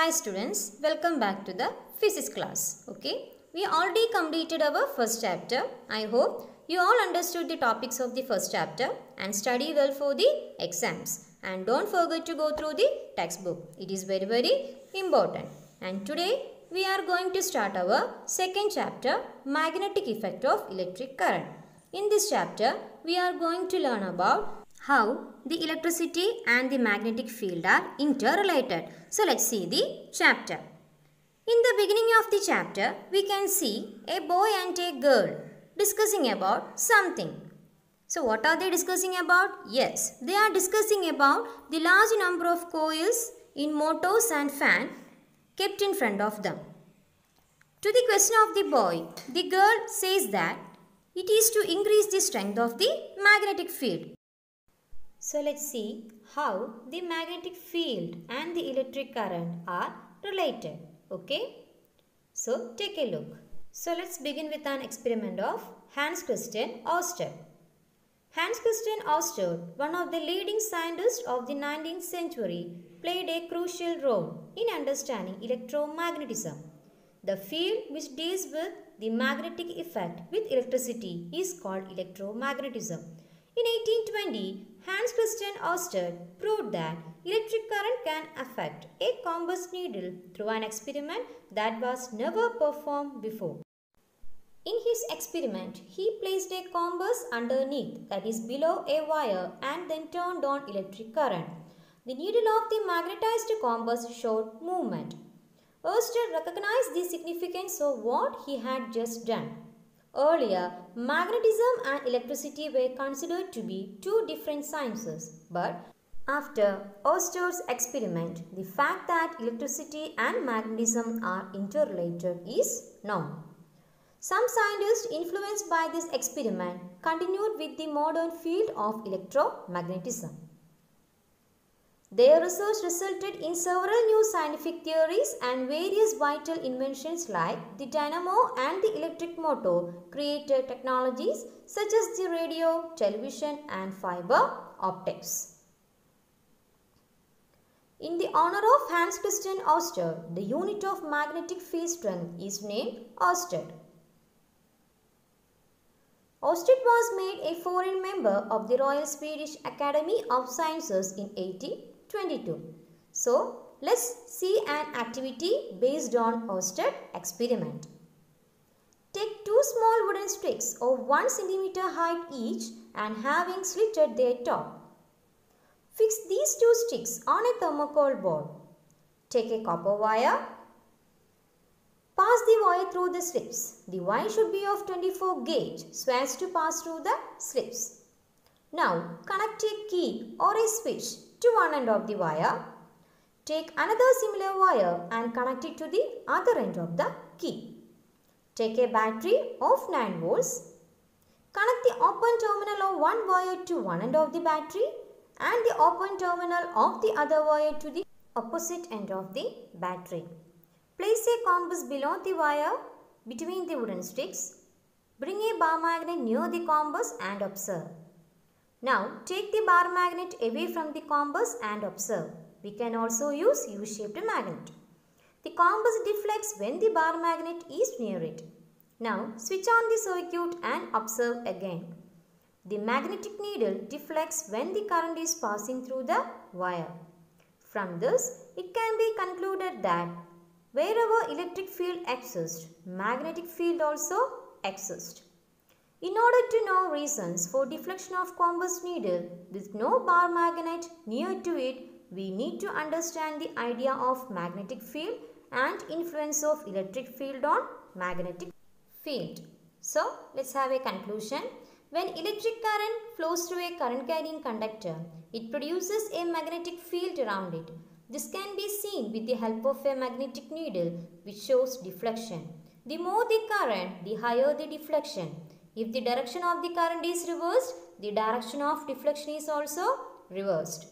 Hi students, welcome back to the physics class. Okay, we already completed our first chapter. I hope you all understood the topics of the first chapter and study well for the exams. And don't forget to go through the textbook. It is very important. And today we are going to start our second chapter, magnetic effect of electric current. In this chapter, we are going to learn about how the electricity and the magnetic field are interrelated. So let's see the chapter. In the beginning of the chapter, we can see a boy and a girl discussing about something. So what are they discussing about? Yes, they are discussing about the large number of coils in motors and fan kept in front of them. To the question of the boy, the girl says that it is to increase the strength of the magnetic field. So let's see how the magnetic field and the electric current are related. Okay. So take a look. So let's begin with an experiment of Hans Christian Ørsted. Hans Christian Ørsted, one of the leading scientists of the 19th century, played a crucial role in understanding electromagnetism. The field which deals with the magnetic effect with electricity is called electromagnetism. In 1820, Hans Christian Ørsted proved that electric current can affect a compass needle through an experiment that was never performed before. In his experiment, he placed a compass underneath, that is below a wire, and then turned on electric current. The needle of the magnetized compass showed movement. Ørsted recognized the significance of what he had just done. Earlier, magnetism and electricity were considered to be two different sciences, but after Ørsted's experiment, the fact that electricity and magnetism are interrelated is known. Some scientists influenced by this experiment continued with the modern field of electromagnetism. Their research resulted in several new scientific theories and various vital inventions like the dynamo and the electric motor, created technologies such as the radio, television and fiber optics. In the honor of Hans Christian Ørsted, the unit of magnetic field strength is named Ørsted. Ørsted was made a foreign member of the Royal Swedish Academy of Sciences in 1822. So, let's see an activity based on Ørsted experiment. Take two small wooden sticks of 1 cm height each and having slit at their top. Fix these two sticks on a thermocol board. Take a copper wire. Pass the wire through the slips. The wire should be of 24 gauge so as to pass through the slips. Now, connect a key or a switch to one end of the wire. Take another similar wire and connect it to the other end of the key. Take a battery of 9 volts. Connect the open terminal of one wire to one end of the battery and the open terminal of the other wire to the opposite end of the battery. Place a compass below the wire between the wooden sticks. Bring a bar magnet near the compass and observe. Now take the bar magnet away from the compass and observe. We can also use U-shaped magnet. The compass deflects when the bar magnet is near it. Now switch on the circuit and observe again. The magnetic needle deflects when the current is passing through the wire. From this, it can be concluded that wherever electric field exists, magnetic field also exists. In order to know reasons for deflection of compass needle with no bar magnet near to it, we need to understand the idea of magnetic field and influence of electric field on magnetic field. So, let's have a conclusion. When electric current flows through a current carrying conductor, it produces a magnetic field around it. This can be seen with the help of a magnetic needle which shows deflection. The more the current, the higher the deflection. If the direction of the current is reversed, the direction of deflection is also reversed.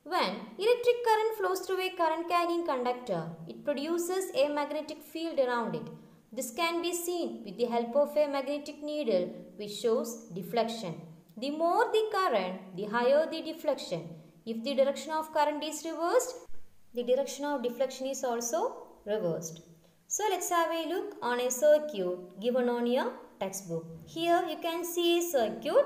When electric current flows through a current carrying conductor, it produces a magnetic field around it. This can be seen with the help of a magnetic needle which shows deflection. The more the current, the higher the deflection. If the direction of current is reversed, the direction of deflection is also reversed. So let's have a look on a circuit given on your textbook. Here you can see a circuit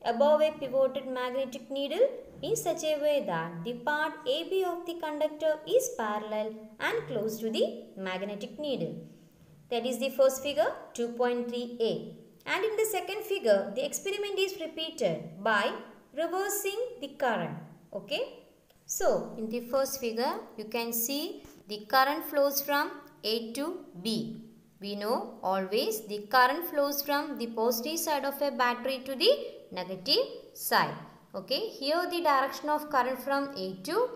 above a pivoted magnetic needle in such a way that the part AB of the conductor is parallel and close to the magnetic needle. That is the first figure 2.3a. And in the second figure, the experiment is repeated by reversing the current. Okay. So, in the first figure, you can see the current flows from A to B. We know always the current flows from the positive side of a battery to the negative side. Okay. Here the direction of current from A to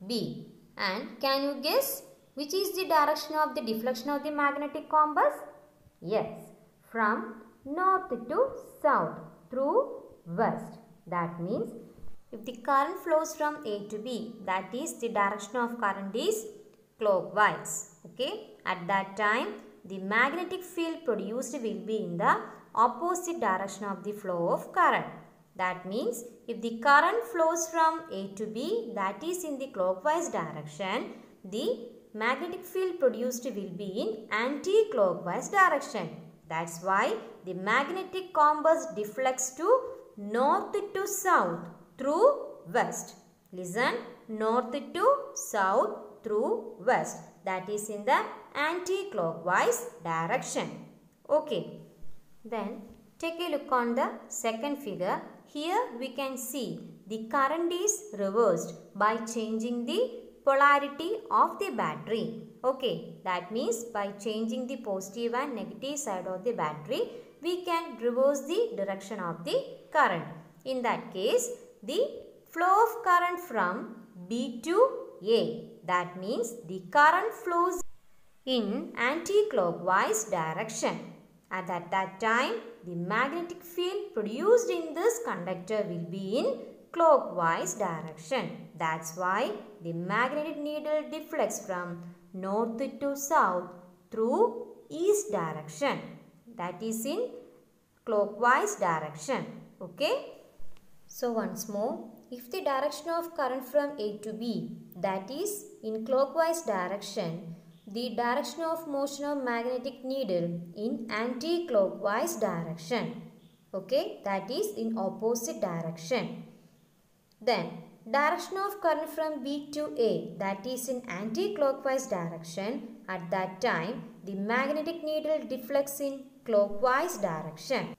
B. And can you guess which is the direction of the deflection of the magnetic compass? Yes. From north to south through west. That means if the current flows from A to B, that is the direction of current is clockwise. Okay. At that time, the magnetic field produced will be in the opposite direction of the flow of current. That means if the current flows from A to B, that is in the clockwise direction, the magnetic field produced will be in anti-clockwise direction. That's why the magnetic compass deflects to north to south through west. Listen, north to south through west. That is in the anti-clockwise direction. Okay. Then take a look on the second figure. Here we can see the current is reversed by changing the polarity of the battery. Okay, that means by changing the positive and negative side of the battery, we can reverse the direction of the current. In that case, the flow of current from B to A. That means the current flows in anti-clockwise direction. At that time, the magnetic field produced in this conductor will be in clockwise direction. That's why the magnetic needle deflects from north to south through east direction. That is in clockwise direction. Okay. So once more, if the direction of current from A to B, that is in clockwise direction, the direction of motion of magnetic needle in anti-clockwise direction. Okay, that is in opposite direction. Then direction of current from B to A, that is in anti-clockwise direction. At that time, the magnetic needle deflects in clockwise direction.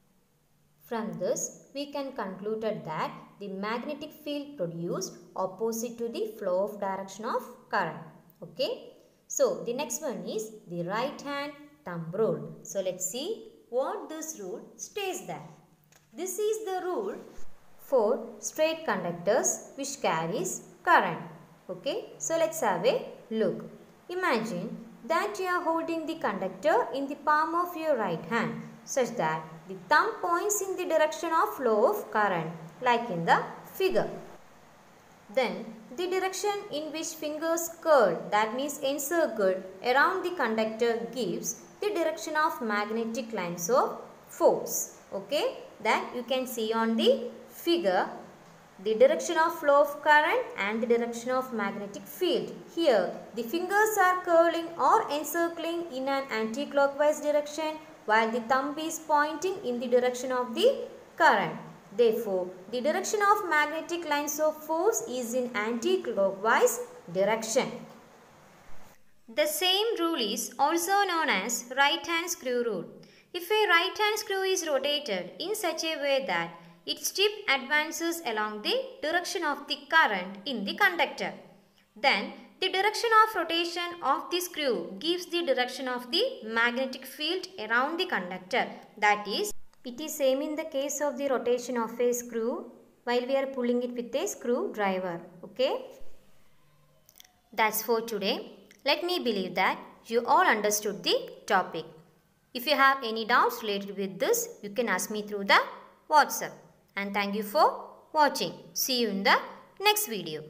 From this, we can conclude that the magnetic field produced opposite to the flow of direction of current. Okay. So, the next one is the right hand thumb rule. So, let's see what this rule states there. This is the rule for straight conductors which carries current. Okay. So, let's have a look. Imagine that you are holding the conductor in the palm of your right hand such that the thumb points in the direction of flow of current like in the figure. Then the direction in which fingers curl, that means encircled around the conductor, gives the direction of magnetic lines of force. Okay, that you can see on the figure, the direction of flow of current and the direction of magnetic field. Here the fingers are curling or encircling in an anti-clockwise direction while the thumb is pointing in the direction of the current. Therefore, the direction of magnetic lines of force is in anti-clockwise direction. The same rule is also known as right hand screw rule. If a right hand screw is rotated in such a way that its tip advances along the direction of the current in the conductor, then the direction of rotation of the screw gives the direction of the magnetic field around the conductor. That is, it is same in the case of the rotation of a screw while we are pulling it with a screwdriver. Okay. That's for today. Let me believe that you all understood the topic. If you have any doubts related with this, you can ask me through the WhatsApp. And thank you for watching. See you in the next video.